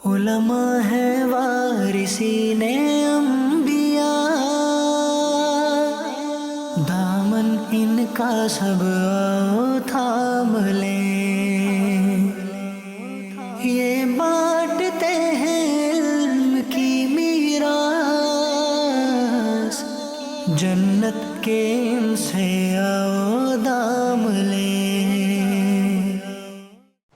علماء ہے وارثین انبیاء، دامن ان کا سب تھام لیں، یہ بانٹتے ہیں علم کی میراث، جنت کے ان سے آؤ دام لیں۔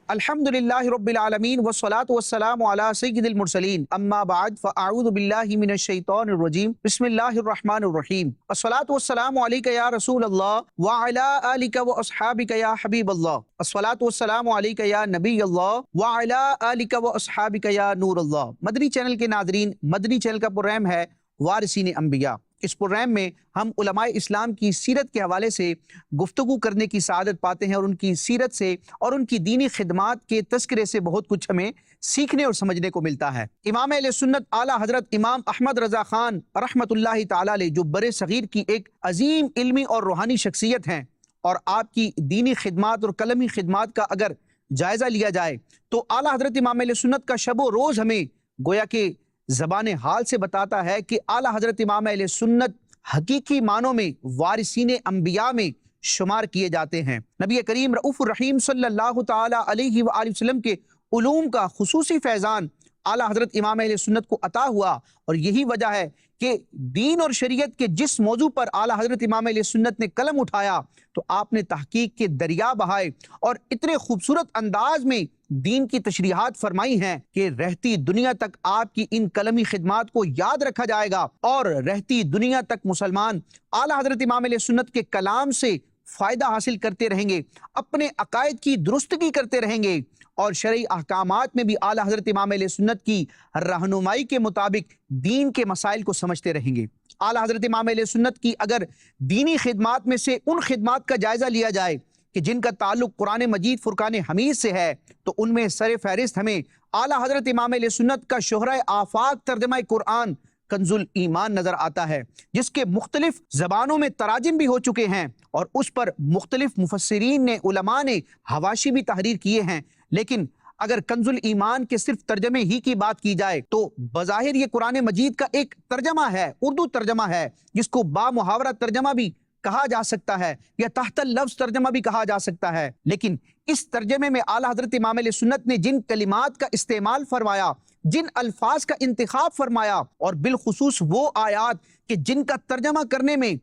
الحمدللہ رب العالمین والصلاة والسلام علی سید المرسلین، اما بعد فاعوذ باللہ من الشیطان الرجیم، بسم اللہ الرحمن الرحیم۔ الصلاة والسلام علیک یا رسول اللہ وعلی آلک واصحابک یا حبیب اللہ، الصلاة والسلام علیک یا نبی اللہ وعلی آلک واصحابک یا نور اللہ۔ مدنی چینل کے ناظرین، مدنی چینل کا پروگرام ہے وارثین انبیاء۔ اس پروگرام میں ہم علماء اسلام کی سیرت کے حوالے سے گفتگو کرنے کی سعادت پاتے ہیں اور ان کی سیرت سے اور ان کی دینی خدمات کے تذکرے سے بہت کچھ ہمیں سیکھنے اور سمجھنے کو ملتا ہے۔ امام اہل سنت اعلیٰ حضرت امام احمد رضا خان رحمۃ اللہ تعالی علیہ، جو برِ صغیر کی ایک عظیم علمی اور روحانی شخصیت ہیں، اور آپ کی دینی خدمات اور قلمی خدمات کا اگر جائزہ لیا جائے تو اعلیٰ حضرت امام اہل سنت کا شب و روز ہمیں گویا کہ زبان حال سے بتاتا ہے کہ اعلیٰ حضرت امام اہل سنت حقیقی معنوں میں وارثین انبیاء میں شمار کیے جاتے ہیں۔ نبی کریم رؤوف الرحیم صلی اللہ تعالی علیہ وآلہ وسلم کے علوم کا خصوصی فیضان اعلیٰ حضرت امام اہل سنت کو عطا ہوا، اور یہی وجہ ہے کہ دین اور شریعت کے جس موضوع پر اعلیٰ حضرت امام اہل سنت نے قلم اٹھایا تو آپ نے تحقیق کے دریا بہائے اور اتنے خوبصورت انداز میں دین کی تشریحات فرمائی ہیں کہ رہتی دنیا تک آپ کی ان قلمی خدمات کو یاد رکھا جائے گا، اور رہتی دنیا تک مسلمان اعلیٰ حضرت امام اہل سنت کے کلام سے فائدہ حاصل کرتے رہیں گے، اپنے عقائد کی درستگی کرتے رہیں گے، اور شرعی احکامات میں بھی اعلیٰ حضرت امام اہل سنت کی رہنمائی کے مطابق دین کے مسائل کو سمجھتے رہیں گے۔ اعلیٰ حضرت امام اہل سنت کی اگر دینی خدمات میں سے ان خدمات کا جائزہ لیا جائے کہ جن کا تعلق قرآن مجید فرقان حمید سے ہے، تو ان میں سر فہرست ہمیں اعلیٰ حضرت امام اہل سنت کا شہرۂ آفاق ترجمہ قرآن کنز الایمان نظر آتا ہے، جس کے مختلف زبانوں میں تراجم بھی ہو چکے ہیں، اور اس پر مختلف مفسرین نے، علماء نے حواشی بھی تحریر کیے ہیں۔ لیکن اگر کنز الایمان کے صرف ترجمے ہی کی بات کی جائے تو بظاہر یہ قرآن مجید کا ایک ترجمہ ہے، اردو ترجمہ ہے، جس کو با محاورہ ترجمہ بھی کہا جا سکتا ہے یا تحت اللفظ ترجمہ بھی کہا جا سکتا ہے۔ لیکن اس ترجمے میں اعلیٰ حضرت امام اہل سنت نے جن کلمات کا استعمال فرمایا، جن الفاظ کا انتخاب فرمایا، اور بالخصوص وہ آیات کہ جن کا ترجمہ کرنے میں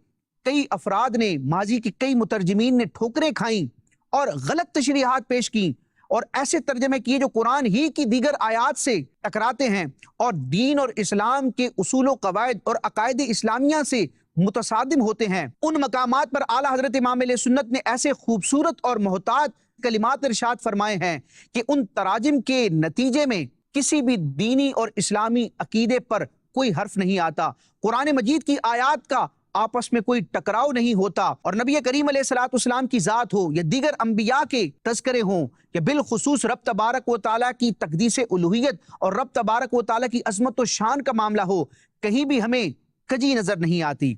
کئی افراد نے، ماضی کے کئی مترجمین نے ٹھوکریں کھائیں اور غلط تشریحات پیش کی، اور ایسے ترجمے کیے جو قرآن ہی کی دیگر آیات سے ٹکراتے ہیں اور دین اور اسلام کے اصول و قواعد اور عقائد اسلامیہ سے متصادم ہوتے ہیں، ان مقامات پر اعلیٰ حضرت امام اہل سنت نے ایسے خوبصورت اور محتاط کلمات ارشاد فرمائے ہیں کہ ان تراجم کے نتیجے میں کسی بھی دینی اور اسلامی عقیدے پر کوئی حرف نہیں آتا، قرآن مجید کی آیات کا آپس میں کوئی ٹکراؤ نہیں ہوتا، اور نبی کریم علیہ الصلوۃ والسلام کی ذات ہو یا دیگر انبیاء کے تذکرے ہوں، یا بالخصوص رب تبارک و تعالیٰ کی تقدیس الوہیت اور رب تبارک و تعالیٰ کی عظمت و شان کا معاملہ ہو، کہیں بھی ہمیں کجی نظر نہیں آتی۔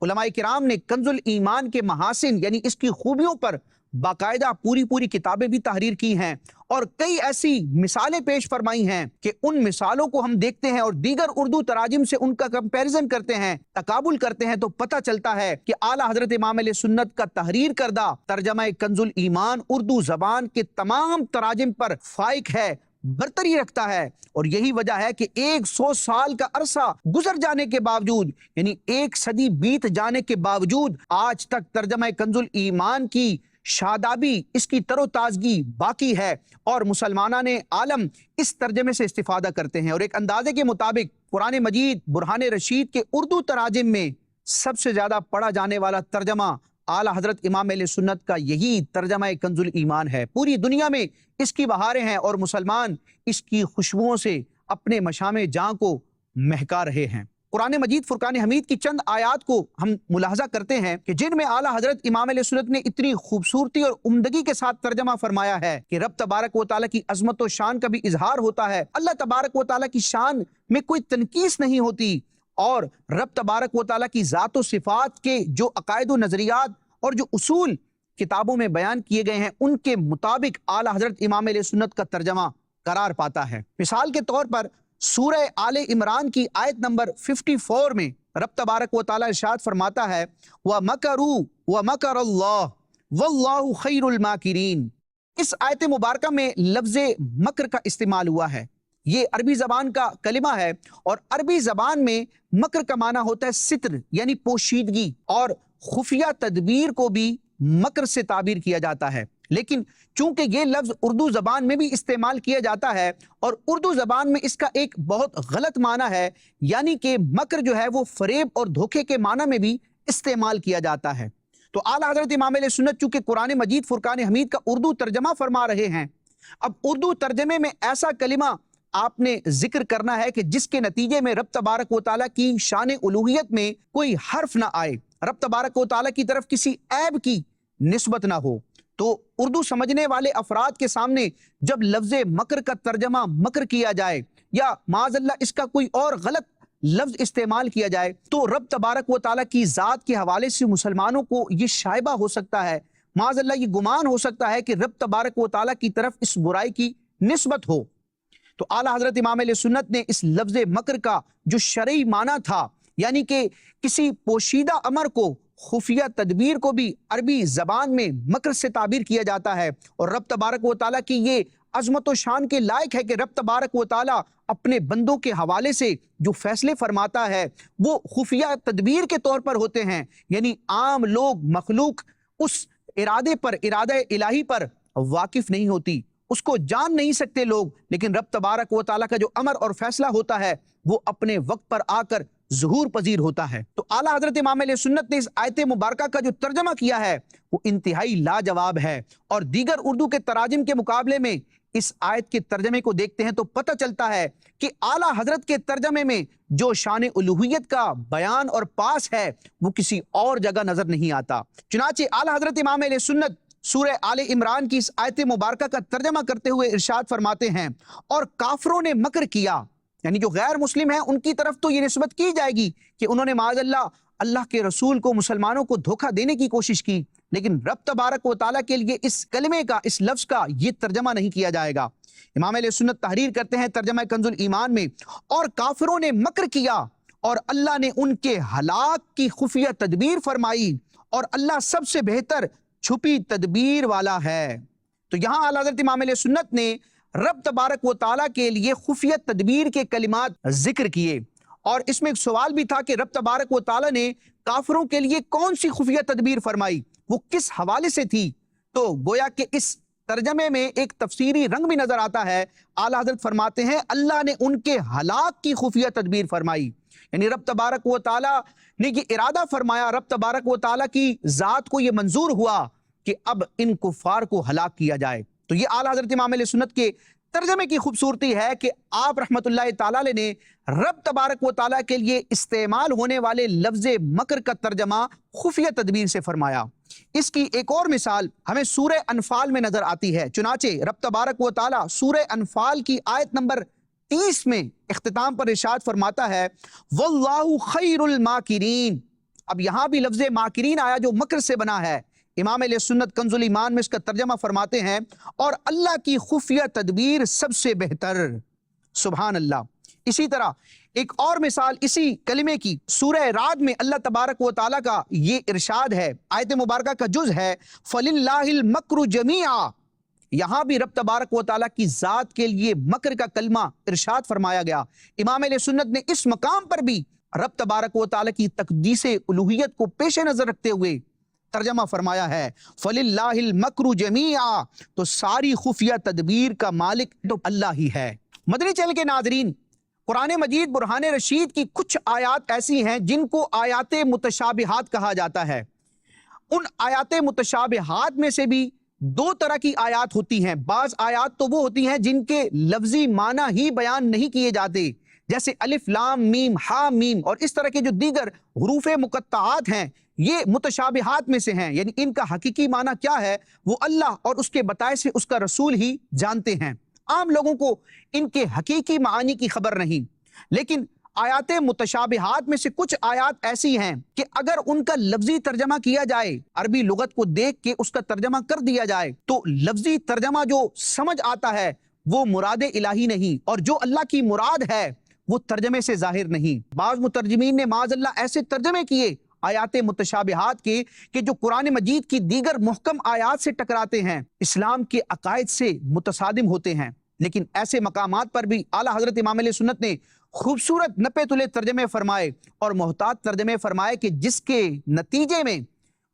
علماء کرام نے کنز الایمان کے محاسن یعنی اس کی خوبیوں پر باقاعدہ پوری کتابیں بھی تحریر کی ہیں، اور کئی ایسی مثالیں پیش فرمائی ہیں کہ ان مثالوں کو ہم دیکھتے ہیں اور دیگر اردو تراجم سے ان کا کمپیریزن کرتے ہیں، تقابل کرتے ہیں، تو پتہ چلتا ہے کہ اعلیٰ حضرت امام اہل سنت کا تحریر کردہ ترجمہ کنز الایمان اردو زبان کے تمام تراجم پر فائق ہے، برتری رکھتا ہے، اور یہی وجہ ہے کہ 100 سال کا عرصہ گزر جانے کے باوجود، یعنی 1 صدی بیت جانے کے باوجود، آج تک ترجمہ کنز الایمان کی شادابی، اس کی تر و تازگی باقی ہے، اور مسلمانان عالم اس ترجمے سے استفادہ کرتے ہیں۔ اور ایک اندازے کے مطابق قرآن مجید برہان رشید کے اردو تراجم میں سب سے زیادہ پڑھا جانے والا ترجمہ اعلیٰ حضرت امام اہل سنت کا یہی ترجمہ کنز الایمان ہے۔ پوری دنیا میں اس کی بہاریں ہیں، اور مسلمان اس کی خوشبوؤں سے اپنے مشام جاں کو مہکا رہے ہیں۔ قرآن مجید فرقان حمید کی چند آیات کو ہم ملاحظہ کرتے ہیں کہ جن میں اعلیٰ حضرت امام اہل سنت نے اتنی خوبصورتی اور عمدگی کے ساتھ ترجمہ فرمایا ہے کہ رب تبارک و تعالیٰ کی عظمت و شان کا بھی اظہار ہوتا ہے، اللہ تبارک و تعالیٰ کی شان میں کوئی تنقیص نہیں ہوتی، اور رب تبارک و تعالیٰ کی ذات و صفات کے جو عقائد و نظریات اور جو اصول کتابوں میں بیان کیے گئے ہیں، ان کے مطابق اعلیٰ حضرت امام علیہ سنت کا ترجمہ قرار پاتا ہے۔ مثال کے طور پر سورہ آل عمران کی آیت نمبر 54 میں رب تبارک و تعالیٰ ارشاد فرماتا ہے وَمَكَرُوا وَمَكَرَ اللَّهُ وَاللَّهُ خَيْرُ الْمَاكِرِينَ۔ اس آیت مبارکہ میں لفظ مکر کا استعمال ہوا ہے۔ یہ عربی زبان کا کلمہ ہے اور عربی زبان میں مکر کا معنی ہوتا ہے ستر یعنی پوشیدگی، اور خفیہ تدبیر کو بھی مکر سے تعبیر کیا جاتا ہے۔ لیکن چونکہ یہ لفظ اردو زبان میں بھی استعمال کیا جاتا ہے اور اردو زبان میں اس کا ایک بہت غلط معنی ہے، یعنی کہ مکر جو ہے وہ فریب اور دھوکے کے معنی میں بھی استعمال کیا جاتا ہے۔ تو اعلیٰ حضرت امام علیہ سنت چونکہ قرآن مجید فرقان حمید کا اردو ترجمہ فرما رہے ہیں، اب اردو ترجمے میں ایسا کلمہ آپ نے ذکر کرنا ہے کہ جس کے نتیجے میں رب تبارک و تعالیٰ کی شان الوہیت میں کوئی حرف نہ آئے، رب تبارک و تعالیٰ کی طرف کسی عیب کی نسبت نہ ہو۔ تو اردو سمجھنے والے افراد کے سامنے جب لفظ مکر کا ترجمہ مکر کیا جائے یا معاذ اللہ اس کا کوئی اور غلط لفظ استعمال کیا جائے تو رب تبارک و تعالیٰ کی ذات کے حوالے سے مسلمانوں کو یہ شائبہ ہو سکتا ہے، معاذ اللہ یہ گمان ہو سکتا ہے کہ رب تبارک و تعالیٰ کی طرف اس برائی کی نسبت ہو۔ تو اعلیٰ حضرت امام علیہ سنت نے اس لفظ مکر کا جو شرعی معنی تھا، یعنی کہ کسی پوشیدہ امر کو، خفیہ تدبیر کو بھی عربی زبان میں مکر سے تعبیر کیا جاتا ہے، اور رب تبارک و تعالیٰ کی یہ عظمت و شان کے لائق ہے کہ رب تبارک و تعالیٰ اپنے بندوں کے حوالے سے جو فیصلے فرماتا ہے وہ خفیہ تدبیر کے طور پر ہوتے ہیں، یعنی عام لوگ، مخلوق اس ارادے پر، ارادہ الہی پر واقف نہیں ہوتی، اس کو جان نہیں سکتے لوگ، لیکن رب تبارک و تعالیٰ کا جو امر اور فیصلہ ہوتا ہے وہ اپنے وقت پر آ کر ظہور پذیر ہوتا ہے۔ تو اعلیٰ حضرت امام علیہ سنت نے اس آیت مبارکہ کا جو ترجمہ کیا ہے وہ انتہائی لاجواب ہے، اور دیگر اردو کے تراجم کے مقابلے میں اس آیت کے ترجمے کو دیکھتے ہیں تو پتہ چلتا ہے کہ اعلیٰ حضرت کے ترجمے میں جو شان الوہیت کا بیان اور پاس ہے وہ کسی اور جگہ نظر نہیں آتا۔ چنانچہ اعلیٰ حضرت امام علیہ سنت سورہ آل عمران کی اس آیت مبارکہ کا ترجمہ کرتے ہوئے ارشاد فرماتے ہیں اور کافروں نے مکر کیا، یعنی جو غیر مسلم ہیں ان کی طرف تو یہ نسبت کی جائے گی کہ انہوں نے معاذ اللہ کے رسول کو، مسلمانوں کو دھوکہ دینے کی کوشش کی، لیکن رب تبارک و تعالیٰ کے لیے اس کلمے کا، اس لفظ کا یہ ترجمہ نہیں کیا جائے گا۔ امام علیہ سنت تحریر کرتے ہیں ترجمہ کنز الایمان میں، اور کافروں نے مکر کیا اور اللہ نے ان کے ہلاک کی خفیہ تدبیر فرمائی، اور اللہ سب سے بہتر چھپی تدبیر والا ہے۔ تو یہاں اعلیٰ حضرت امام علیہ سنت نے رب تبارک و تعالیٰ کے لیے خفیہ تدبیر کے کلمات ذکر کیے، اور اس میں ایک سوال بھی تھا کہ رب تبارک و تعالیٰ نے کافروں کے لیے کون سی خفیہ تدبیر فرمائی، وہ کس حوالے سے تھی؟ تو گویا کہ اس ترجمے میں ایک تفسیری رنگ بھی نظر آتا ہے۔ اعلیٰ حضرت فرماتے ہیں اللہ نے ان کے ہلاک کی خفیہ تدبیر فرمائی، یعنی رب تبارک و تعالیٰ نے یہ ارادہ فرمایا، رب تبارک و تعالیٰ کی ذات کو یہ منظور ہوا کہ اب ان کفار کو ہلاک کیا جائے۔ تو یہ اعلیٰ حضرت امام علیہ سنت کے ترجمے کی خوبصورتی ہے کہ آپ رحمت اللہ تعالیٰ علیہ نے رب تبارک و تعالیٰ کے لیے استعمال ہونے والے لفظ مکر کا ترجمہ خفیہ تدبیر سے فرمایا۔ اس کی ایک اور مثال ہمیں سورہ انفال میں نظر آتی ہے۔ چنانچہ رب تبارک و تعالیٰ سورہ انفال کی آیت نمبر 30 میں اختتام پر ارشاد فرماتا ہے واللہ خیر الماکرین۔ اب یہاں بھی لفظ ماکرین آیا جو مکر سے بنا ہے۔ امام علیہ سنت کنز الایمان میں اس کا ترجمہ فرماتے ہیں اور اللہ کی خفیہ تدبیر سب سے بہتر۔ سبحان اللہ۔ اسی طرح ایک اور مثال اسی کلمے کی سورہ رعد میں اللہ تبارک و تعالیٰ کا یہ ارشاد ہے، آیت مبارکہ کا جز ہے فَلِلَّهِ الْمَكْرُ جَمِيعًا۔ یہاں بھی رب تبارک و تعالیٰ کی ذات کے لیے مکر کا کلمہ ارشاد فرمایا گیا۔ امام علیہ سنت نے اس مقام پر بھی رب تبارک و تعالیٰ کی تقدیس الوہیت کو پیش نظر رکھتے ہوئے ترجمہ فرمایا ہے فَلِلَّهِ الْمَكْرُ جَمِيعًا، تو ساری خفیہ تدبیر کا مالک تو اللہ ہی ہے۔ مدنی چینل کے ناظرین، قرآن مجید برہان رشید کی کچھ آیات ایسی ہیں جن کو آیات متشابہات کہا جاتا ہے۔ ان آیات متشابہات میں سے بھی دو طرح کی آیات ہوتی ہیں۔ بعض آیات تو وہ ہوتی ہیں جن کے لفظی معنی ہی بیان نہیں کیے جاتے، جیسے الف لام میم ہا میم، اور اس طرح کے جو دیگر حروف مقطعات ہیں یہ متشابہات میں سے ہیں، یعنی ان کا حقیقی معنی کیا ہے وہ اللہ اور اس کے بتائے سے اس کا رسول ہی جانتے ہیں، عام لوگوں کو ان کے حقیقی معانی کی خبر نہیں۔ لیکن آیات متشابہات میں سے کچھ آیات ایسی ہیں کہ اگر ان کا لفظی ترجمہ کیا جائے، عربی لغت کو دیکھ کے اس کا ترجمہ کر دیا جائے، تو لفظی ترجمہ جو سمجھ آتا ہے وہ مراد الہی نہیں، اور جو اللہ کی مراد ہے وہ ترجمے سے ظاہر نہیں۔ بعض مترجمین نے معاذ اللہ ایسے ترجمے کیے آیات متشابہات کے کہ جو قرآن مجید کی دیگر محکم آیات سے ٹکراتے ہیں، اسلام کے عقائد سے متصادم ہوتے ہیں۔ لیکن ایسے مقامات پر بھی اعلیٰ حضرت امام علیہ سنت نے خوبصورت نپے تلے ترجمے فرمائے اور محتاط ترجمے فرمائے کہ جس کے نتیجے میں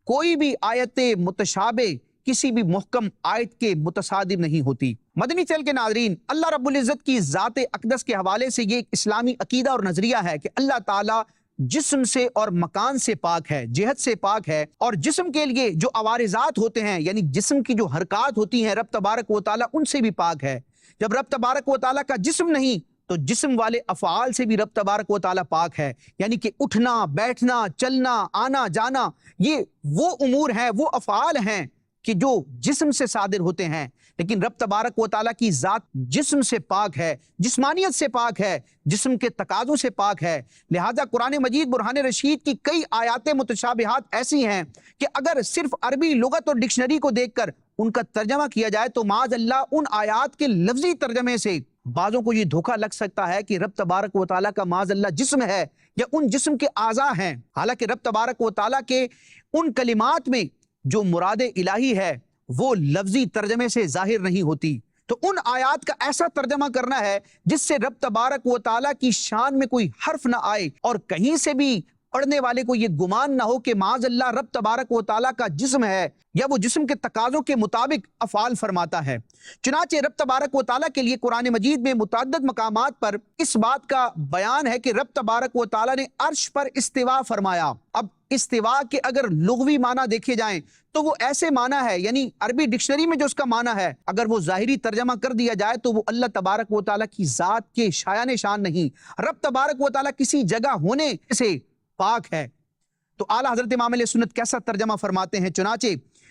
کوئی بھی آیت متشابہ کسی بھی محکم آیت کے متصادم نہیں ہوتی۔ مدنی چینل کے ناظرین، اللہ رب العزت کی ذات اقدس کے حوالے سے یہ ایک اسلامی عقیدہ اور نظریہ ہے کہ اللہ تعالیٰ جسم سے اور مکان سے پاک ہے، جہت سے پاک ہے، اور جسم کے لیے جو عوارضات ہوتے ہیں، یعنی جسم کی جو حرکات ہوتی ہیں، رب تبارک و تعالیٰ ان سے بھی پاک ہے۔ جب رب تبارک و تعالیٰ کا جسم نہیں تو جسم والے افعال سے بھی رب تبارک و تعالیٰ پاک ہے، یعنی کہ اٹھنا، بیٹھنا، چلنا، آنا جانا، یہ وہ امور ہیں، وہ افعال ہیں کہ جو جسم سے صادر ہوتے ہیں۔ لیکن رب تبارک و تعالیٰ کی ذات جسم سے پاک ہے، جسمانیت سے پاک ہے، جسم کے تقاضوں سے پاک ہے۔ لہٰذا قرآن مجید برہان رشید کی کئی آیات متشابہات ایسی ہیں کہ اگر صرف عربی لغت اور ڈکشنری کو دیکھ کر ان کا ترجمہ کیا جائے تو معاذ اللہ ان آیات کے لفظی ترجمے سے بعضوں کو یہ دھوکہ لگ سکتا ہے کہ رب تبارک و تعالیٰ کا معاذ اللہ جسم ہے یا ان جسم کے اعضاء ہیں، حالانکہ رب تبارک و تعالیٰ کے ان کلمات میں جو مراد الہی ہے وہ لفظی ترجمے سے ظاہر نہیں ہوتی۔ تو ان آیات کا ایسا ترجمہ کرنا ہے جس سے رب تبارک و تعالیٰ کی شان میں کوئی حرف نہ آئے اور کہیں سے بھی پڑھنے والے کو یہ گمان نہ ہو کہ معاذ اللہ رب تبارک و تعالیٰ کا جسم ہے یا وہ جسم کے تقاضوں کے مطابق افعال فرماتا ہے۔ چنانچہ رب تبارک و تعالیٰ کے لیے قرآن مجید میں متعدد مقامات پر اس بات کا بیان ہے کہ رب تبارک و تعالیٰ نے عرش پر استوا فرمایا۔ اب استوا کے اگر لغوی معنی دیکھے جائیں تو وہ ایسے معنی ہے، یعنی عربی ڈکشنری میں جو اس کا معنی ہے اگر وہ ظاہری ترجمہ کر دیا جائے تو وہ اللہ تبارک و تعالیٰ کی ذات کے شایان شان نہیں، رب تبارک و تعالیٰ کسی جگہ ہونے سے پاک ہے۔ تو اعلیٰ حضرت امام علیہ سنت کیسا ترجمہ فرماتے ہیں؟ چنانچہ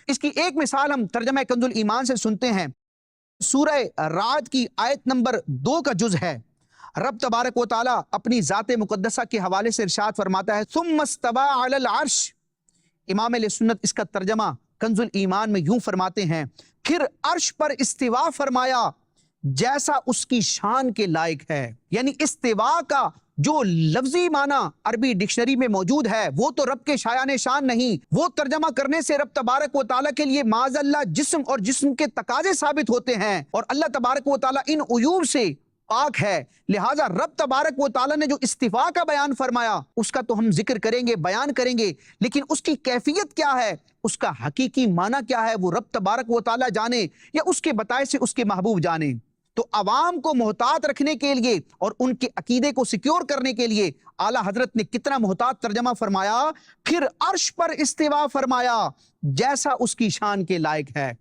اس کی ایک مثال ہم ترجمہ کنز الایمان سے سنتے ہیں۔ سورہ رعد کی آیت نمبر 2 کا جز ہے۔ رب تبارک و تعالیٰ اپنی ذات مقدسہ کے حوالے سے ارشاد فرماتا ہے ثم استوى علی العرش۔ امام علیہ سنت اس کا ترجمہ کنز الایمان میں یوں فرماتے ہیں، پھر عرش پر استوا فرمایا جیسا اس کی شان کے لائق ہے۔ یعنی استوا کا جو لفظی معنی عربی ڈکشنری میں موجود ہے وہ تو رب کے شایان شان نہیں، وہ ترجمہ کرنے سے رب تبارک و تعالیٰ کے لیے معاذ اللہ جسم اور جسم کے تقاضے ثابت ہوتے ہیں، اور اللہ تبارک و تعالیٰ ان عیوب سے پاک ہے۔ لہٰذا رب تبارک و تعالیٰ نے جو استوا کا بیان فرمایا اس کا تو ہم ذکر کریں گے، بیان کریں گے، لیکن اس کی کیفیت کیا ہے، اس کا حقیقی معنی کیا ہے، وہ رب تبارک و تعالیٰ جانے یا اس کے بتائے سے اس کے محبوب جانے۔ تو عوام کو محتاط رکھنے کے لیے اور ان کے عقیدے کو سیکیور کرنے کے لیے اعلیٰ حضرت نے کتنا محتاط ترجمہ فرمایا، پھر عرش پر استوا فرمایا جیسا اس کی شان کے لائق ہے،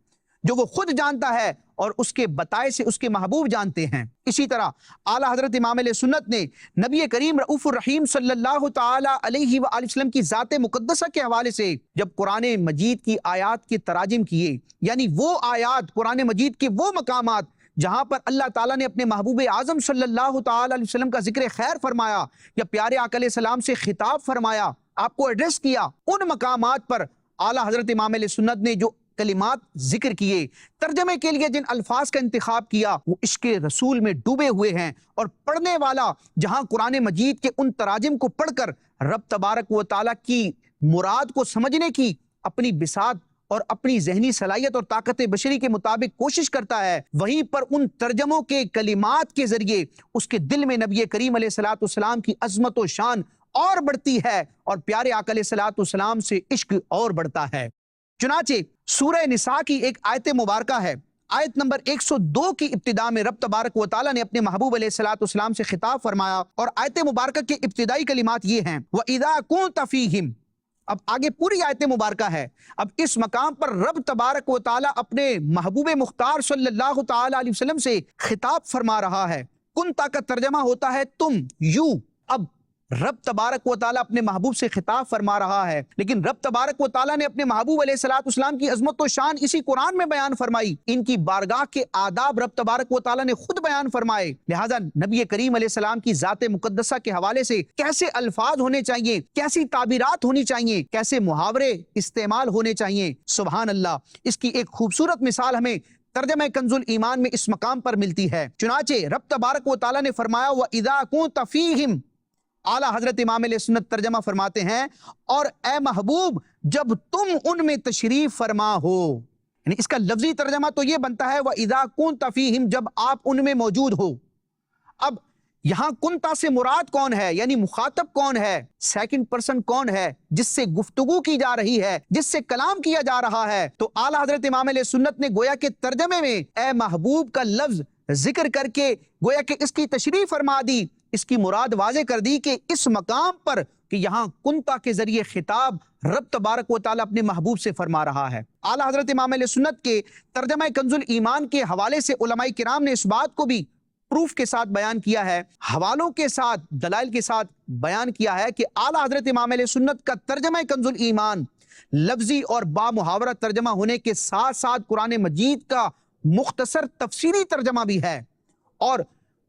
جو وہ خود جانتا ہے اور اس کے بتائے سے اس کے محبوب جانتے ہیں۔ اسی طرح اعلیٰ حضرت امام علیہ سنت نے نبی کریم رؤوف الرحیم صلی اللہ تعالی علیہ وآلہ وسلم کی ذات مقدسہ کے حوالے سے جب قرآن مجید کی آیات کے تراجم کیے، یعنی وہ آیات قرآن مجید کے وہ مقامات جہاں پر اللہ تعالیٰ نے اپنے محبوب اعظم صلی اللہ تعالی علیہ وسلم کا ذکر خیر فرمایا یا پیارے آقا علیہ السلام سے خطاب فرمایا، آپ کو ایڈریس کیا، ان مقامات پر اعلیٰ حضرت امام علیہ سنت نے جو کلمات ذکر کیے، ترجمے کے لیے جن الفاظ کا انتخاب کیا، وہ عشق رسول میں ڈوبے ہوئے ہیں، اور پڑھنے والا جہاں قرآن مجید کے ان تراجم کو پڑھ کر رب تبارک و تعالیٰ کی مراد کو سمجھنے کی اپنی بساط اور اپنی ذہنی صلاحیت اور طاقت بشری کے مطابق کوشش کرتا ہے، وہیں پر ان ترجموں کے کلمات کے ذریعے اس کے دل میں نبی کریم علیہ الصلوۃ والسلام کی عظمت و شان اور بڑھتی ہے اور پیارے آقا علیہ الصلوۃ والسلام سے عشق اور بڑھتا ہے۔ چنانچہ سورہ نساء کی ایک آیت مبارکہ ہے، آیت نمبر 102 کی ابتدا میں رب تبارک و تعالیٰ نے اپنے محبوب علیہ الصلوۃ والسلام سے خطاب فرمایا، اور آیت مبارکہ کے ابتدائی کلمات یہ ہیں وَإِذَا كُنْتَ فِيهِمْ۔ اب آگے پوری آیت مبارکہ ہے۔ اب اس مقام پر رب تبارک و تعالیٰ اپنے محبوب مختار صلی اللہ تعالی علیہ وسلم سے خطاب فرما رہا ہے۔ کنتا کا ترجمہ ہوتا ہے تم، یو۔ اب رب تبارک و تعالیٰ اپنے محبوب سے خطاب فرما رہا ہے، لیکن رب تبارک و تعالیٰ نے اپنے محبوب علیہ الصلوۃ والسلام کی عظمت و شان اسی قرآن میں بیان فرمائی، ان کی بارگاہ کے آداب رب تبارک و تعالیٰ نے خود بیان فرمائے۔ لہٰذا نبی کریم علیہ السلام کی ذات مقدسہ کے حوالے سے کیسے الفاظ ہونے چاہیے، کیسی تعبیرات ہونی چاہیے، کیسے محاورے استعمال ہونے چاہیے، سبحان اللہ۔ اس کی ایک خوبصورت مثال ہمیں ترجمہ کنزُل ایمان میں اس مقام پر ملتی ہے۔ چنانچہ رب تبارک و تعالیٰ نے فرمایا وَإِذَا كُنْتَ فِيهِمْ، اعلیٰ حضرت امام علیہ سنت ترجمہ فرماتے ہیں اور اے محبوب جب تم ان میں تشریف فرما ہو، یعنی اس کا لفظی ترجمہ تو یہ بنتا ہے وَإِذَا كُنْتَ فِيهِمْ، جب آپ ان میں موجود ہو۔ اب یہاں کنتا سے مراد کون ہے، یعنی مخاطب کون ہے، سیکنڈ پرسن کون ہے جس سے گفتگو کی جا رہی ہے، جس سے کلام کیا جا رہا ہے؟ تو اعلیٰ حضرت امام علیہ سنت نے گویا کہ ترجمے میں اے محبوب کا لفظ ذکر کر کے گویا کہ اس کی تشریح فرما دی، اس کی مراد واضح کر دی کہ اس مقام پر کہ یہاں کنتا کے ذریعے خطاب رب تبارک و تعالیٰ اپنے محبوب سے فرما رہا ہے۔ اعلیٰ حضرت امام علیہ سنت کے ترجمہ کنز الایمان کے حوالے سے علماء کرام نے اس بات کو بھی پروف کے ساتھ بیان کیا ہے، حوالوں کے ساتھ، دلائل کے ساتھ بیان کیا ہے کہ اعلیٰ حضرت امام علیہ سنت کا ترجمہ کنز الایمان لفظی اور با محاورہ ترجمہ ہونے کے ساتھ ساتھ قرآن مجید کا مختصر تفسیری ترجمہ بھی ہے، اور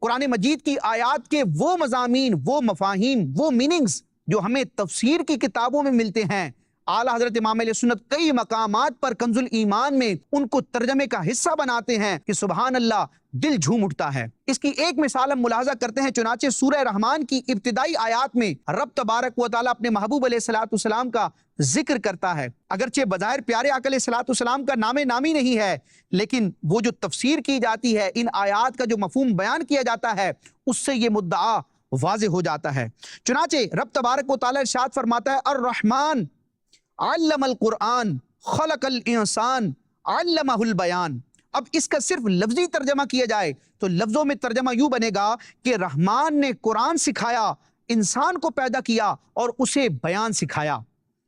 قرآن مجید کی آیات کے وہ مضامین، وہ مفاہیم، وہ میننگز جو ہمیں تفسیر کی کتابوں میں ملتے ہیں، اعلیٰ حضرت امام علیہ سنت کئی مقامات پر کنز الایمان میں ان کو ترجمے کا حصہ بناتے ہیں کہ سبحان اللہ، دل جھوم اٹھتا ہے۔ اس کی ایک مثال ہم ملاحظہ کرتے ہیں، چنانچہ سورہ رحمان کی ابتدائی آیات میں رب تبارک و تعالیٰ اپنے محبوب علیہ السلام کا ذکر کرتا ہے، اگرچہ بظاہر پیارے آقا علیہ السلام کا نام نامی نہیں ہے، لیکن وہ جو تفسیر کی جاتی ہے، ان آیات کا جو مفہوم بیان کیا جاتا ہے، اس سے یہ مدعا واضح ہو جاتا ہے۔ چنانچہ رب تبارک و تعالیٰ ارشاد فرماتا ہے الرحمن علم القرآن خلق الانسان علمہ البیان۔ اب اس کا صرف لفظی ترجمہ کیا جائے تو لفظوں میں ترجمہ یوں بنے گا کہ رحمان نے قرآن سکھایا، انسان کو پیدا کیا اور اسے بیان سکھایا۔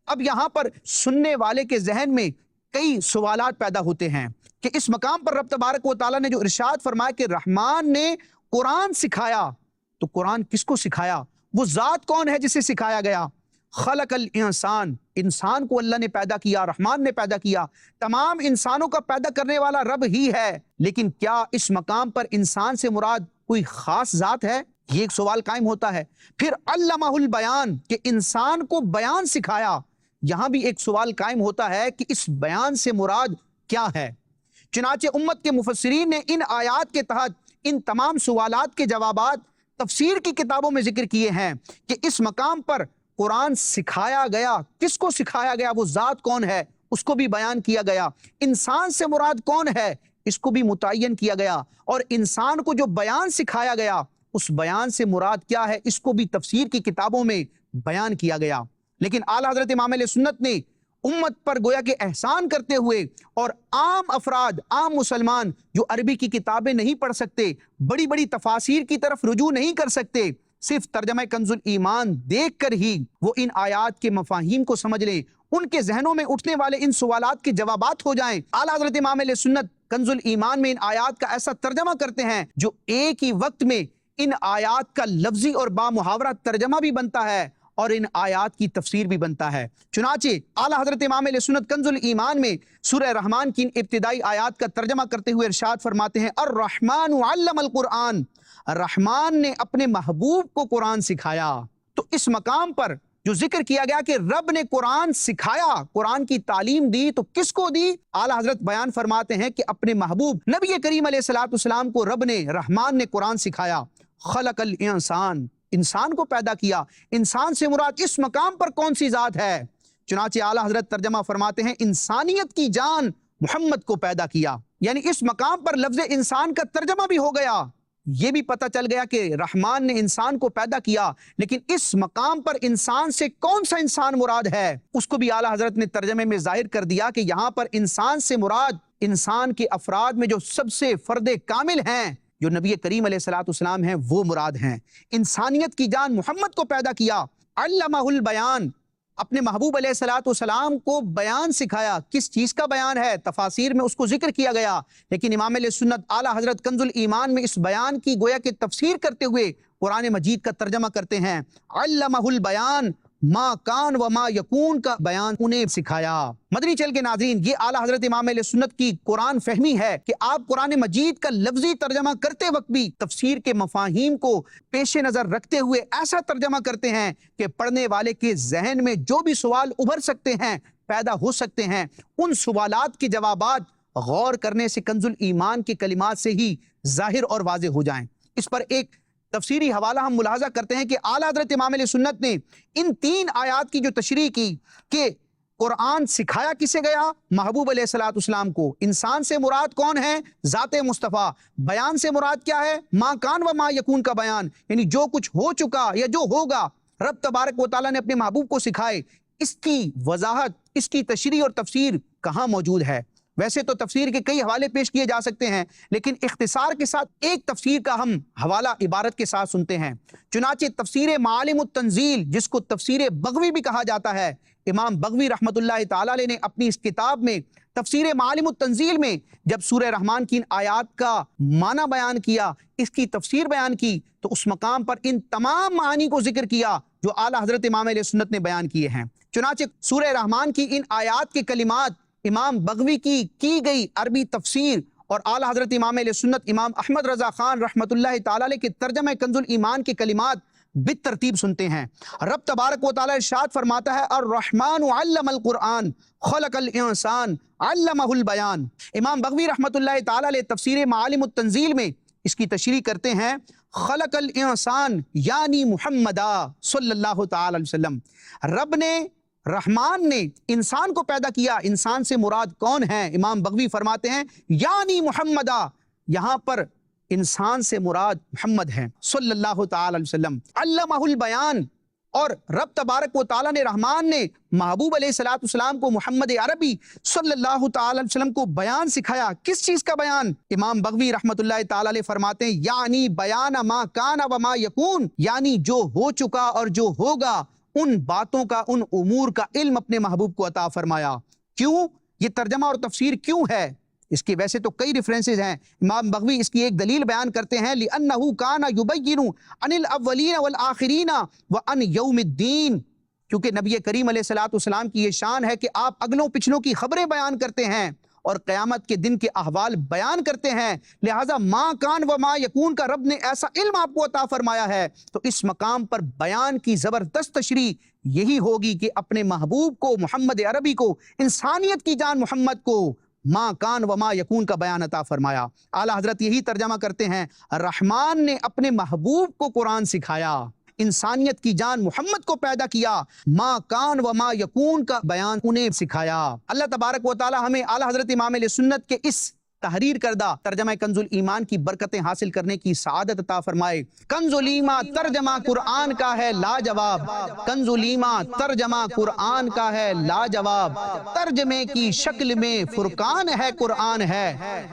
اب یہاں پر سننے والے کے ذہن میں کئی سوالات پیدا ہوتے ہیں کہ اس مقام پر رب تبارک و تعالیٰ نے جو ارشاد فرمایا کہ رحمان نے قرآن سکھایا، تو قرآن کس کو سکھایا؟ وہ ذات کون ہے جسے سکھایا گیا؟ خلق الانسان، انسان کو اللہ نے پیدا کیا، رحمان نے پیدا کیا، تمام انسانوں کا پیدا کرنے والا رب ہی ہے، لیکن کیا اس مقام پر انسان سے مراد کوئی خاص ذات ہے؟ یہ ایک سوال قائم ہوتا ہے۔ پھر علمہ البیان، کہ انسان کو بیان سکھایا، یہاں بھی ایک سوال قائم ہوتا ہے کہ اس بیان سے مراد کیا ہے؟ چنانچہ امت کے مفسرین نے ان آیات کے تحت ان تمام سوالات کے جوابات تفسیر کی کتابوں میں ذکر کیے ہیں کہ اس مقام پر قرآن سکھایا گیا، کس کو سکھایا گیا، وہ ذات کون ہے، اس کو بھی بیان کیا گیا، انسان سے مراد کون ہے، اس کو بھی متعین کیا گیا، اور انسان کو جو بیان سکھایا گیا اس بیان سے مراد کیا ہے، اس کو بھی تفسیر کی کتابوں میں بیان کیا گیا۔ لیکن اعلیٰ حضرت امام علیہ سنت نے امت پر گویا کہ احسان کرتے ہوئے، اور عام افراد، عام مسلمان جو عربی کی کتابیں نہیں پڑھ سکتے، بڑی بڑی تفاسیر کی طرف رجوع نہیں کر سکتے، صرف ترجمہ کنز الایمان دیکھ کر ہی وہ ان آیات کے مفاہیم کو سمجھ لیں، ان کے ذہنوں میں اٹھنے والے ان سوالات کے جوابات ہو جائیں۔ اعلیٰ حضرت امام علیہ سنت کنز الایمان میں ان آیات کا ایسا ترجمہ کرتے ہیں جو ایک ہی وقت میں ان آیات کا لفظی اور با محاورہ ترجمہ بھی بنتا ہے اور ان آیات کی تفسیر بھی بنتا ہے۔ چنانچہ اعلیٰ حضرت امام علیہ سنت کنز الایمان میں سورہ رحمان کی ابتدائی آیات کا ترجمہ کرتے ہوئے ارشاد فرماتے ہیں الرحمن علم القرآن، رحمان نے اپنے محبوب کو قرآن سکھایا۔ تو اس مقام پر جو ذکر کیا گیا کہ رب نے قرآن سکھایا، قرآن کی تعلیم دی، تو کس کو دی؟ اعلیٰ حضرت بیان فرماتے ہیں کہ اپنے محبوب نبی کریم علیہ السلام کو رب نے، رحمان نے قرآن سکھایا۔ خلق الانسان، انسان کو پیدا کیا، انسان سے مراد اس مقام پر کون سی ذات ہے؟ چنانچہ اعلیٰ حضرت ترجمہ فرماتے ہیں انسانیت کی جان محمد کو پیدا کیا، یعنی اس مقام پر لفظ انسان کا ترجمہ بھی ہو گیا، یہ بھی پتہ چل گیا کہ رحمان نے انسان کو پیدا کیا، لیکن اس مقام پر انسان سے کون سا انسان مراد ہے اس کو بھی اعلیٰ حضرت نے ترجمے میں ظاہر کر دیا کہ یہاں پر انسان سے مراد انسان کے افراد میں جو سب سے فرد کامل ہیں، جو نبی کریم علیہ السلام ہیں، وہ مراد ہیں۔ انسانیت کی جان محمد کو پیدا کیا، علمہ البیان، اپنے محبوب علیہ السلام کو بیان سکھایا۔ کس چیز کا بیان ہے؟ تفاسیر میں اس کو ذکر کیا گیا، لیکن امام علیہ سنت اعلیٰ حضرت کنز الایمان میں اس بیان کی گویا کہ تفسیر کرتے ہوئے قرآن مجید کا ترجمہ کرتے ہیں علمہ البیان، ما کان و ما یکون کا بیان انہیں سکھایا۔ مدنی چل کے ناظرین، یہ اعلیٰ حضرت امام علیہ سنت کی قرآن فہمی ہے کہ آپ قرآن مجید کا لفظی ترجمہ کرتے وقت بھی تفسیر کے مفاہیم کو پیش نظر رکھتے ہوئے ایسا ترجمہ کرتے ہیں کہ پڑھنے والے کے ذہن میں جو بھی سوال ابھر سکتے ہیں، پیدا ہو سکتے ہیں، ان سوالات کے جوابات غور کرنے سے کنز الایمان کے کلمات سے ہی ظاہر اور واضح ہو جائیں۔ اس پر ایک تفسیری حوالہ ہم ملاحظہ کرتے ہیں کہ اعلیٰ حضرت امام علیہ سنت نے ان 3 آیات کی جو تشریح کی کہ قرآن سکھایا کسے گیا؟ محبوب علیہ السلام کو۔ انسان سے مراد کون ہے؟ ذات مصطفیٰ۔ بیان سے مراد کیا ہے؟ ما کان و ما یکون کا بیان، یعنی جو کچھ ہو چکا یا جو ہوگا رب تبارک و تعالیٰ نے اپنے محبوب کو سکھائے۔ اس کی وضاحت، اس کی تشریح اور تفسیر کہاں موجود ہے؟ ویسے تو تفسیر کے کئی حوالے پیش کیے جا سکتے ہیں، لیکن اختصار کے ساتھ ایک تفسیر کا ہم حوالہ عبارت کے ساتھ سنتے ہیں۔ چنانچہ تفسیر معالم التنزیل، جس کو تفسیر بغوی بھی کہا جاتا ہے، امام بغوی رحمۃ اللہ تعالی علیہ نے اپنی اس کتاب میں تفسیر معالم التنزیل میں جب سورہ رحمان کی ان آیات کا معنی بیان کیا، اس کی تفسیر بیان کی، تو اس مقام پر ان تمام معانی کو ذکر کیا جو اعلیٰ حضرت امام علیہ سنت نے بیان کیے ہیں۔ چنانچہ سورہ رحمان کی ان آیات کے کلمات امام بغوی کی گئی عربی تفسیر اور اعلیٰ حضرت امام علیہ سنت امام احمد رضا خان رحمۃ اللہ تعالی علیہ کے ترجمہ کنز الایمان کے کلمات بالترتیب سنتے ہیں۔ رب تبارک و تعالی ارشاد فرماتا ہے الرحمن علم القرآن خلق الانسان علمہ البیان۔ امام بغوی رحمۃ اللہ تعالی علیہ تفسیر معالم التنزیل میں اس کی تشریح کرتے ہیں خلق الانسان یعنی محمدہ صلی اللہ تعالی علیہ وسلم۔ رب نے، رحمان نے انسان کو پیدا کیا۔ انسان سے مراد کون ہے؟ امام بغوی فرماتے ہیں یعنی محمدہ، یہاں پر انسان سے مراد محمد ہیں صلی اللہ تعالی علیہ وسلم۔ علمہ البیان، اور رب تبارک و تعالیٰ نے، رحمان نے محبوب علیہ السلام کو، محمد عربی صلی اللہ تعالی علیہ وسلم کو بیان سکھایا۔ کس چیز کا بیان؟ امام بغوی رحمۃ اللہ تعالی علیہ فرماتے ہیں یعنی بیان ما کان و ما یکون، یعنی جو ہو چکا اور جو ہوگا ان باتوں کا، ان امور کا علم اپنے محبوب کو عطا فرمایا۔ کیوں یہ ترجمہ اور تفسیر کیوں ہے؟ اس کی ویسے تو کئی ریفرنسز ہیں۔ امام بغوی اس کی ایک دلیل بیان کرتے ہیں لِأَنَّهُ كَانَ يُبَيِّنُ عَنِ الْأَوَّلِينَ وَالْآخِرِينَ وَعَنْ يَوْمِ الدِّينِ، کیونکہ نبی کریم علیہ السلام کی یہ شان ہے کہ آپ اگلوں پچھلوں کی خبریں بیان کرتے ہیں اور قیامت کے دن کے احوال بیان کرتے ہیں، لہٰذا ما کان و ما یکون کا رب نے ایسا علم آپ کو عطا فرمایا ہے، تو اس مقام پر بیان کی زبردست تشریح یہی ہوگی کہ اپنے محبوب کو، محمد عربی کو، انسانیت کی جان محمد کو ما کان و ما یکون کا بیان عطا فرمایا۔ اعلیٰ حضرت یہی ترجمہ کرتے ہیں رحمان نے اپنے محبوب کو قرآن سکھایا، انسانیت کی جان محمد کو پیدا کیا، ما کان و ما یکون کا بیان انہیں سکھایا۔ اللہ تبارک و تعالی ہمیں اعلیٰ حضرت امام علیہ سنت کے اس تحریر کردہ ترجمہ کنز الایمان کی برکتیں حاصل کرنے کی سعادت عطا فرمائے۔ کنز الایمان ترجمہ قرآن کا ہے لاجواب، کنز الایمان ترجمہ قرآن کا ہے لاجواب، ترجمے کی شکل میں فرقان ہے قرآن ہے،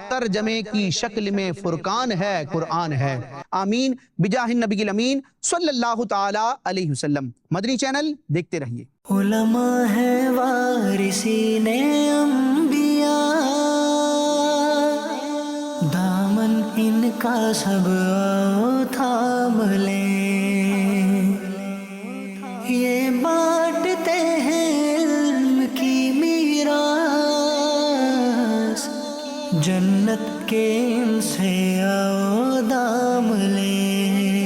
ترجمے کی شکل میں فرقان ہے قرآن ہے۔ آمین بجاہ النبی الامین صلی اللہ تعالی علیہ وسلم۔ مدنی چینل دیکھتے رہیے۔ علماء ہے وارثین انبیاء، دامن ان کا سب آؤ تھام لیں، یہ بانٹتے ہیں علم کی میراث، جنت کے ان سے آؤ دام لیں۔